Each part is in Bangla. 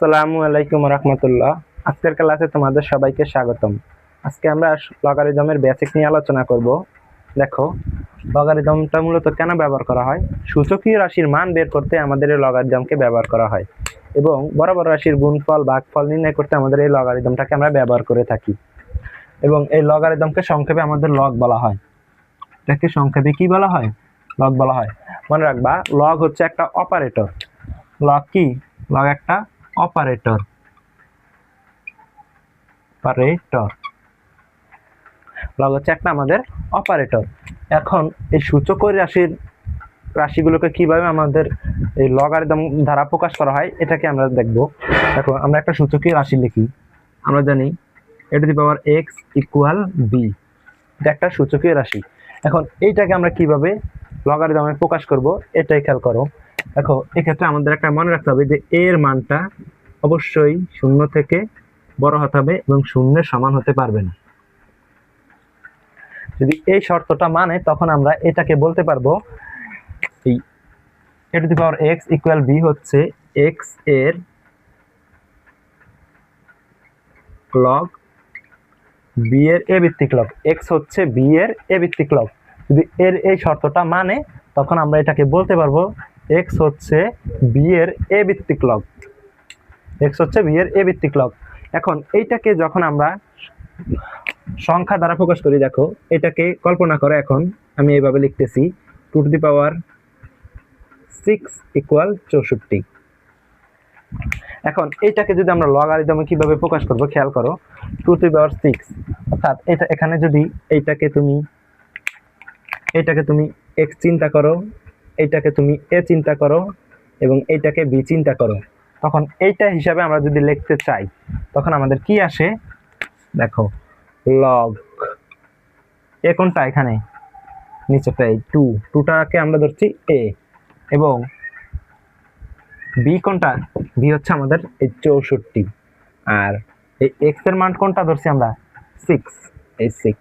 আসসালামু আলাইকুম রাহমাতুল্লাহ। আজকের ক্লাসে তোমাদের সবাইকে স্বাগতম। আজকে আমরা লগারিদমের বেসিক নিয়ে আলোচনা করব। দেখো, লগারিদমটা মূলত কেন ব্যবহার করা হয়। সূচকীয় রাশির মান বের করতে আমাদের এই লগারিদমকে ব্যবহার করা হয় এবং বড় বড় রাশির গুণফল ভাগফল নির্ণয় করতে আমাদের এই লগারিদমটাকে আমরা ব্যবহার করে থাকি। এবং এই লগারিদমকে সংক্ষেপে আমাদের লগ বলা হয়। এটাকে সংক্ষেপে কি বলা হয়? লগ বলা হয়। মনে রাখবা, লগ হচ্ছে একটা অপারেটর। লগ কি? লগ একটা অপারেটর। লগ হচ্ছে একটা আমাদের অপারেটর। এখন এই সূচক রাশিগুলোকে কিভাবে আমাদের এই লগারিদম দ্বারা প্রকাশ করা হয় এটাকে আমরা দেখব। দেখো, আমরা একটা সূচকীয় রাশি লিখি। আমরা জানি a to the power x equal b। এটা একটা সূচকীয় রাশি। এখন এইটাকে আমরা কিভাবে লগারিদমে প্রকাশ করব এটাই খেয়াল করো। দেখো, এক্ষেত্রে আমাদের একটা মনে রাখতে হবে যে এর মানটা অবশ্যই শূন্য থেকে বড় হতে হবে এবং শূন্যের সমান হতে পারবে না। যদি এই শর্তটা মানে, তখন আমরা এটাকে বলতে পারবো এই a to the power x equal b হচ্ছে x এর লগ b এর a ভিত্তিক লগ। x হচ্ছে b এর a ভিত্তিক লগ। যদি এর এই শর্তটা মানে, তখন আমরা এটাকে বলতে পারবো x হচ্ছে b এর a ভিত্তিক লগ। x হচ্ছে b এর a ভিত্তিক লগ। এখন এইটাকে যখন আমরা সংখ্যা দ্বারা প্রকাশ করি, দেখো এটাকে কল্পনা করো। এখন আমি এইভাবে লিখতেছি 2 টু দি পাওয়ার 6 ইকুয়াল 64। এখন এইটাকে যদি আমরা লগারিদমে কিভাবে প্রকাশ করব খেয়াল করো। 2 টু দি পাওয়ার 6 অর্থাৎ এটা এখানে যদি এইটাকে তুমি x চিন্তা করো, এইটাকে তুমি a চিন্তা করো এবং এইটাকে b চিন্তা করো, তখন এইটা হিসাবে আমরা যদি লিখতে চাই তখন আমাদের কি আসে? দেখো, লগ এ কোনটা? এখানে নিচেটা এই 2টাকে আমরা ধরছি a এবং b কোনটা? b হচ্ছে আমাদের এই 64 আর এই x এর মান কোনটা ধরছি আমরা? 6। এই 6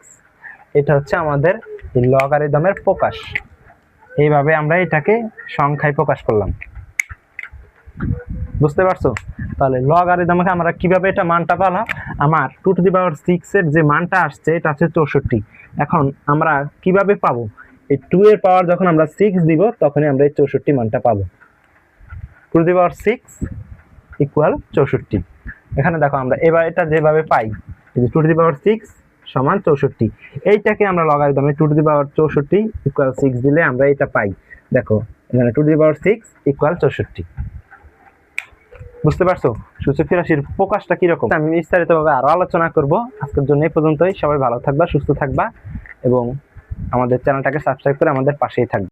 এটা হচ্ছে আমাদের এই লগারিদমের প্রকাশ। এইভাবে আমরা এটাকে সংখ্যায় প্রকাশ করলাম। বুঝতে পারছো? তাহলে লগারিদমকে আমরা কিভাবে এটা মানটা পেলাম? আমার 2 টু দি পাওয়ার 6 এর যে মানটা আসছে এটা হচ্ছে 64। এখন আমরা কিভাবে পাবো? এই 2 এর পাওয়ার যখন আমরা 6 দিব তখনই আমরা এই 64 মানটা পাবো। 2 টু দি পাওয়ার 6 ইকুয়াল 64। এখানে দেখো, আমরা এবার এটা যেভাবে পাই, এই যে 2 টু দি পাওয়ার 6 সমান 64, এইটাকে আমরা লগারিদমে 2 টু দি পাওয়ার 64 ইকুয়াল 6 দিলে আমরা এটা পাই। দেখো, এখানে 2 টু দি পাওয়ার 6 ইকুয়াল 64। বুঝতে পারছো সূচকীয় রাশির প্রকাশটা কিরকম? আমি বিস্তারিতভাবে আরো আলোচনা করব। আজকের জন্য এই পর্যন্তই। সবাই ভালো থাকবা, সুস্থ থাকবা এবং আমাদের চ্যানেলটাকে সাবস্ক্রাইব করে আমাদের পাশেই থাকবে।